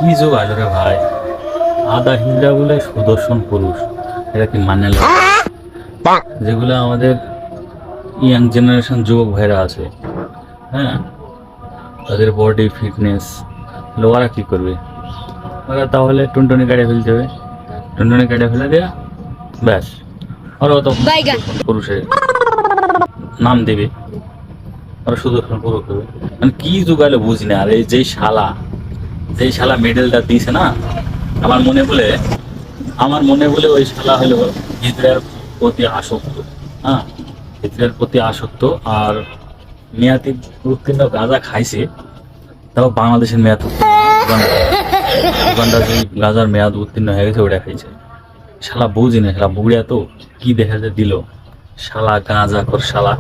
কি যুগ আসলে রে ভাই, আদা হিজড়া বলে সুদর্শন পুরুষ, এটা কি মানে লাগে? যেগুলো আমাদের ইয়াং জেনারেশন যুবক ভাইরা আছে, হ্যাঁ, তাদের বডি ফিটনেস, ওরা কি করবে? ওরা তাহলে টুনটুনি কাটিয়ে ফেলতে হবে, টুনটুনি কাটিয়ে ফেলে দেয়া ব্যাস, ওরাও তখন সুদর্শন পুরুষের নাম দেবে, ওরা সুদর্শন পুরুষ হবে। মানে কি যুগালে বুঝি না। আর এই যেই শালা মেডেলটা দিয়েছে না, আমার মনে বলে ওই শালা হলো হিজড়ার প্রতি আসক্ত। হ্যাঁ, হিজড়ার প্রতি আসক্ত। আর মেয়াদি উত্তীর্ণ গাঁজা খাইছে, তাও বাংলাদেশের মেয়াদ উত্তীর্ণ না, উগান্ডার যে গাঁজার মেয়াদ উত্তীর্ণ হয়ে গেছে ওটা খাইছে। শালা বুঝি না, শালা বুড়িয়া তো কি দেখা যায় দিল, শালা গাঁজা কর শালা।